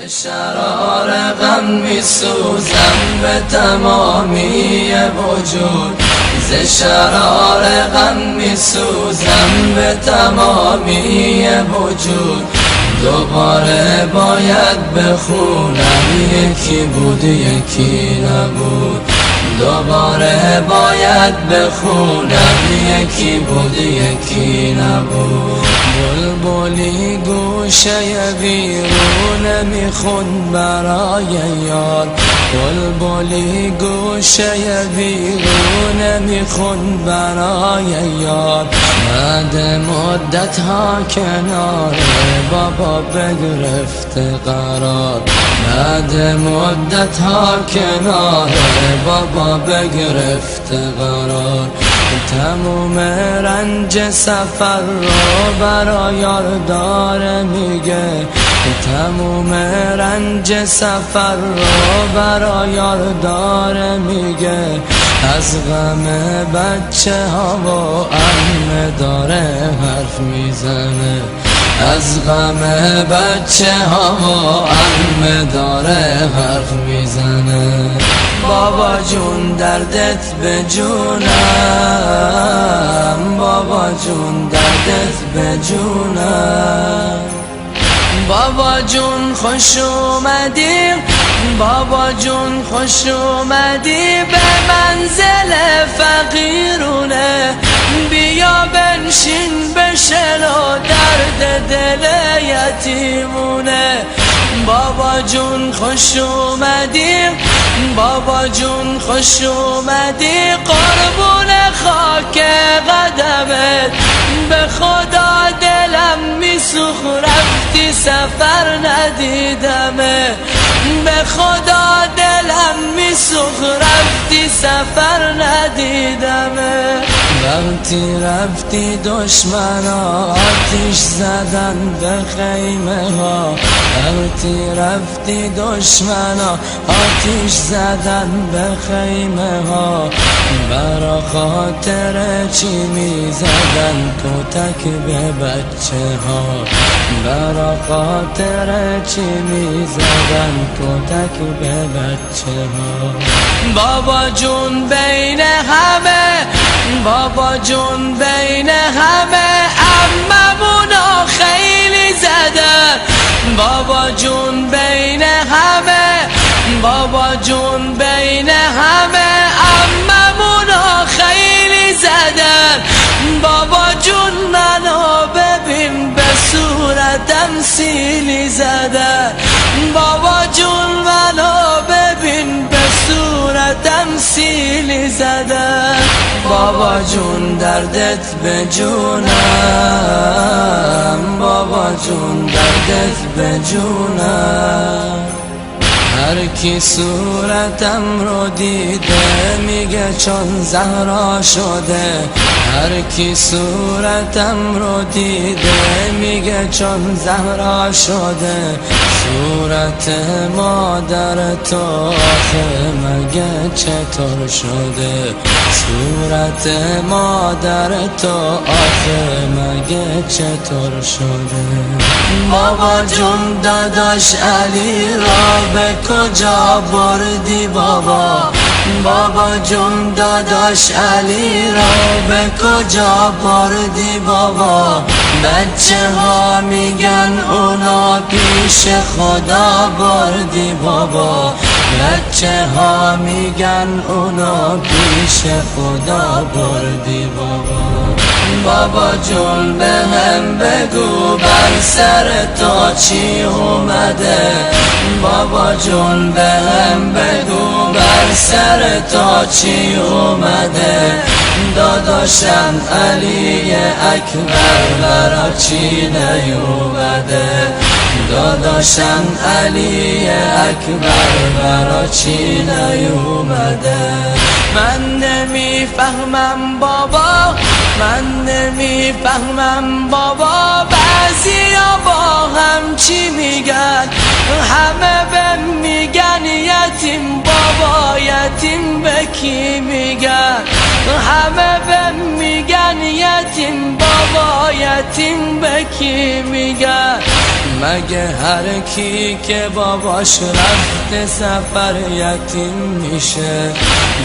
شرار غم می سوزم به تمامی وجود، ز شرار غم می سوزم به تمامی وجود. دوباره باید بخونم یکی بود یکی نبود، دوباره باید بخونم یکی بود یکی نبود. بلبلی گوشه ویرونه میخون برای یار، بلبلی گوشه ویرونه میخون برای یار. بعد مدت ها کنار بابا بگرفته قرار، بعد مدت ها کنار بابا بگرفته قرار. تموم رنج سفر رو برا یار داره میگه، تموم رنج سفر رو برا یار داره میگه. از غم بچه ها و عمه داره حرف میزنه، از غم بچه ها و عمه داره حرف میزنه. بابا جون دردت به جونم، بابا جون دردت به جونم. بابا جون خوش اومدی، بابا جون خوش اومدی به منزل فقیرونه. بیا بنشین بشنو درد دل یتیمونه. بابا جون خوش اومدی، بابا جون خوش اومدی قربون خاک قدمت. به خدا دلم میسوخ رفتی سفر ندیدمه، به خدا دلم میسوخ رفتی سفر ندیدمه. وقتی رفتی دشمنا آتیش زدن به خیمه ها، وقتی رفتی دشمنا آتیش زدن به خیمه ها. برا خاطر چی میزدن کتک به بچه ها، برا خاطر چی میزدن کتک به بچه ها. بابا جون بین همه، بابا جون بین همه عممونا خیلی زدن. بابا جون بین همه، بابا جون بین همه عممونا خیلی زدن. بابا جون منو ببین به صورتم سیلی زدن، بابا جون منو ببین به صورتم سیلی زدن. بابا جون دردت به جونم، بابا جون دردت به جونم. هر کی صورتم رو دیده میگه چون زهرا شده، هر کی صورتم رو دیده میگه چون زهرا شده. صورت مادر تو آخه مگه چطور شده، صورت مادر تو آخه مگه چطور شده. بابا جون داداش علی را به کجا بردی بابا، بابا جون داداش علی را به کجا بردی بابا. بچه ها میگن اونا پیش خدا بردی بابا، بچه ها میگن اونا پیش خدا بردی بابا. بابا جون به هم بگو بر سر تو چی اومده، بابا جون به هم بگو بر سر تو چی اومده. داداشم علی اکبر برا چی نیومده، داداشم علی اکبر برا چی نیومده. من نمیفهمم بابا، من نمیفهمم بابا. بعضیا با هم چی میگن، همه به میگن یتیم بابا، یتیم به کی میگن؟ همه به میگن یتیم بابا، یتیم به کی میگن؟ مگه هر کی که باباش رفته سفر یتیم میشه؟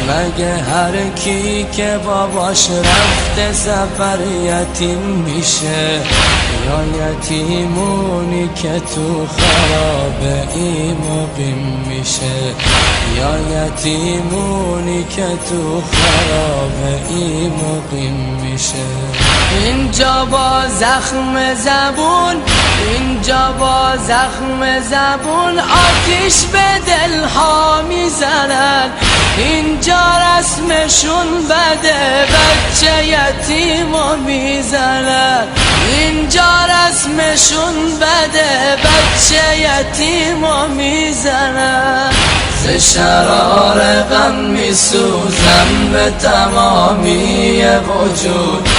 مگه هر کی که باباش رفته سفر یتیم میشه؟ یا یتیمونی که تو خرابه ای مقیم میشه؟ یا یتیمونی که تو خرابه ای مقیم میشه؟ اینجا با زخم زبون، اینجا با زخم زبون آتیش به دلها میزنن. اینجا رسمشون بده، بچه یتیمو میزنن. اینجا رسمشون بده، بچه یتیمو میزنن. ز شرار غم میسوزم به تمامی وجود،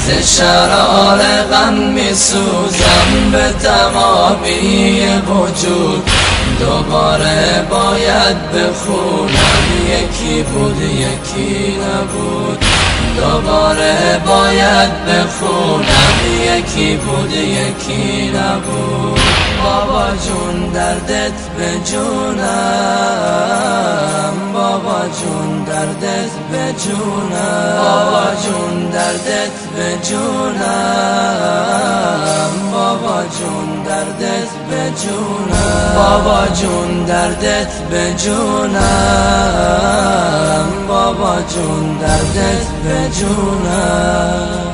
ز شرار غم میسوزم به تمامی وجود. دوباره باید بخونم یکی بود یکی نبود. دوباره باید بخونم یکی بود یکی نبود. بابا جون دردت به جونم، بابا جون دردت به جونم، بابا جون دردت به جونم، بابا جون دردت به جونم، بابا جون دردت به جونم، بابا جون دردت به جونم.